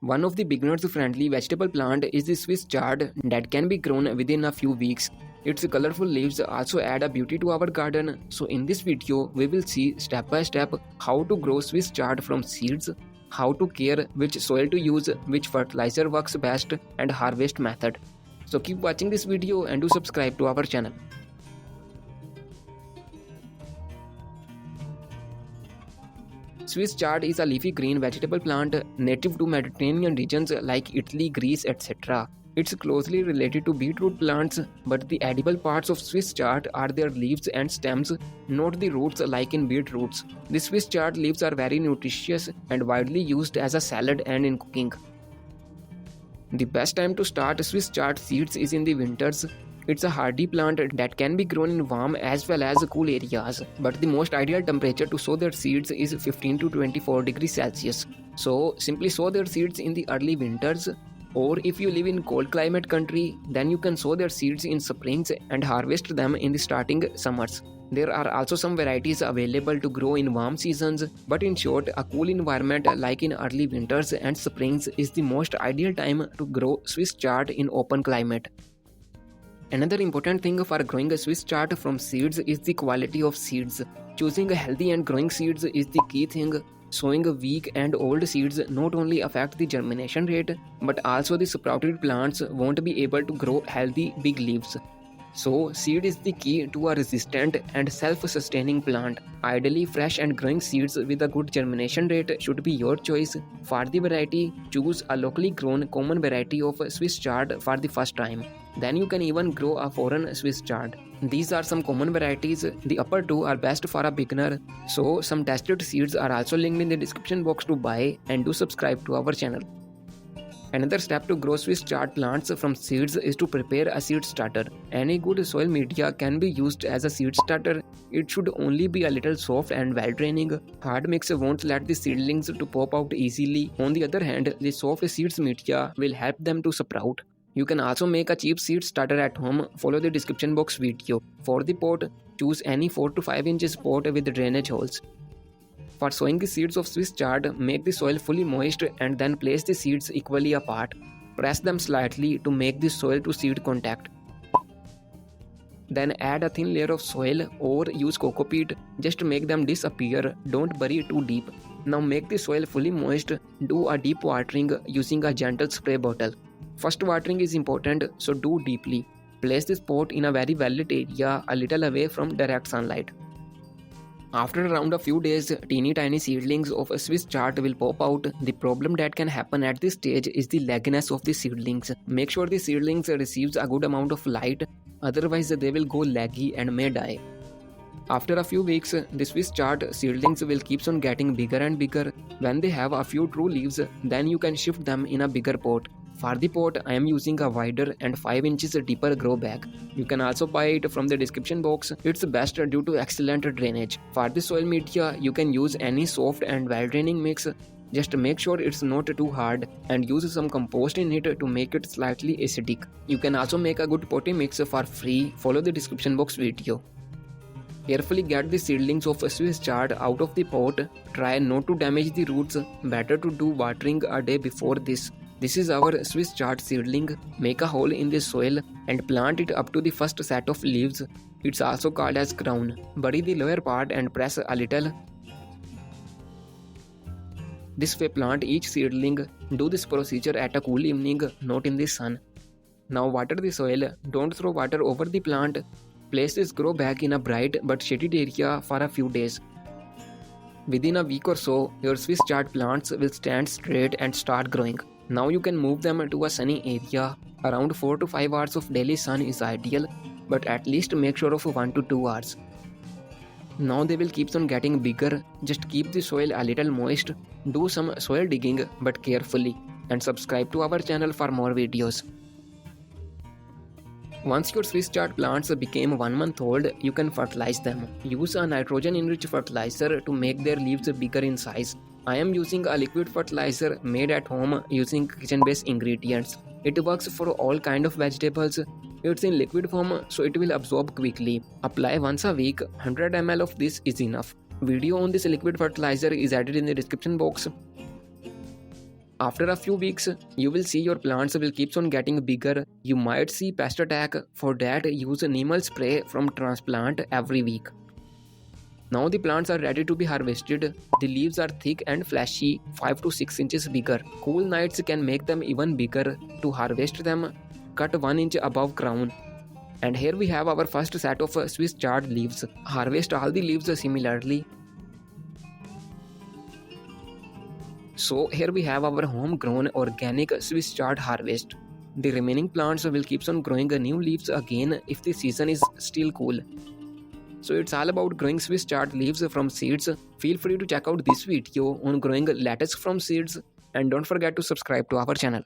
One of the beginners-friendly vegetable plant is the Swiss chard that can be grown within a few weeks. Its colorful leaves also add a beauty to our garden. So in this video, we will see step by step how to grow Swiss chard from seeds, how to care, which soil to use, which fertilizer works best, and harvest method. So keep watching this video and do subscribe to our channel. Swiss chard is a leafy green vegetable plant native to Mediterranean regions like Italy, Greece, etc. It's closely related to beetroot plants, but the edible parts of Swiss chard are their leaves and stems, not the roots like in beetroots. The Swiss chard leaves are very nutritious and widely used as a salad and in cooking. The best time to start Swiss chard seeds is in the winters. It's a hardy plant that can be grown in warm as well as cool areas, but the most ideal temperature to sow their seeds is 15 to 24 degrees Celsius. So simply sow their seeds in the early winters, or if you live in cold climate country, then you can sow their seeds in springs and harvest them in the starting summers. There are also some varieties available to grow in warm seasons, but in short, a cool environment like in early winters and springs is the most ideal time to grow Swiss chard in open climate. Another important thing for growing a Swiss chard from seeds is the quality of seeds. Choosing a healthy and growing seeds is the key thing. Sowing weak and old seeds not only affect the germination rate, but also the sprouted plants won't be able to grow healthy big leaves. So, seed is the key to a resistant and self-sustaining plant. Ideally, fresh and growing seeds with a good germination rate should be your choice. For the variety, choose a locally grown common variety of Swiss chard for the first time. Then you can even grow a foreign Swiss chard. These are some common varieties. The upper two are best for a beginner. So, some tested seeds are also linked in the description box to buy, and do subscribe to our channel. Another step to grow Swiss chard plants from seeds is to prepare a seed starter. Any good soil media can be used as a seed starter. It should only be a little soft and well draining. Hard mix won't let the seedlings to pop out easily. On the other hand, the soft seeds media will help them to sprout. You can also make a cheap seed starter at home. Follow the description box video. For the pot, choose any 4 to 5 inches pot with drainage holes. For sowing the seeds of Swiss chard, make the soil fully moist and then place the seeds equally apart. Press them slightly to make the soil to seed contact. Then add a thin layer of soil or use Cocopeat just to make them disappear. Don't bury too deep. Now make the soil fully moist. Do a deep watering using a gentle spray bottle. First watering is important, so do deeply. Place this pot in a very well-lit area a little away from direct sunlight. After around a few days, teeny tiny seedlings of a Swiss chard will pop out. The problem that can happen at this stage is the legginess of the seedlings. Make sure the seedlings receives a good amount of light, otherwise they will go leggy and may die. After a few weeks, the Swiss chard seedlings will keep on getting bigger and bigger. When they have a few true leaves, then you can shift them in a bigger pot. For the pot, I am using a wider and 5 inches deeper grow bag. You can also buy it from the description box. It's best due to excellent drainage. For the soil media, you can use any soft and well draining mix. Just make sure it's not too hard and use some compost in it to make it slightly acidic. You can also make a good potting mix for free. Follow the description box video. Carefully get the seedlings of Swiss chard out of the pot. Try not to damage the roots. Better to do watering a day before this. This is our Swiss chard seedling. Make a hole in the soil and plant it up to the first set of leaves. It's also called as crown. Bury the lower part and press a little. This way plant each seedling. Do this procedure at a cool evening, not in the sun. Now water the soil. Don't throw water over the plant. Place this grow bag in a bright but shaded area for a few days. Within a week or so, your Swiss chard plants will stand straight and start growing. Now you can move them to a sunny area. Around 4 to 5 hours of daily sun is ideal, but at least make sure of 1 to 2 hours. Now they will keep on getting bigger. Just keep the soil a little moist. Do some soil digging but carefully, and subscribe to our channel for more videos. Once your Swiss chard plants became 1 month old, you can fertilize them. Use a nitrogen-enriched fertilizer to make their leaves bigger in size. I am using a liquid fertilizer made at home using kitchen-based ingredients. It works for all kind of vegetables. It's in liquid form, so it will absorb quickly. Apply once a week. 100 ml of this is enough. Video on this liquid fertilizer is added in the description box. After a few weeks, you will see your plants will keeps on getting bigger. You might see pest attack. For that, use Neem Oil spray from transplant every week. Now the plants are ready to be harvested. The leaves are thick and fleshy, 5 to 6 inches bigger. Cool nights can make them even bigger. To harvest them, cut 1 inch above crown. And here we have our first set of Swiss chard leaves. Harvest all the leaves similarly. So here we have our homegrown organic Swiss chard harvest. The remaining plants will keep on growing new leaves again if the season is still cool. So it's all about growing Swiss chard leaves from seeds. Feel free to check out this video on growing lettuce from seeds, and don't forget to subscribe to our channel.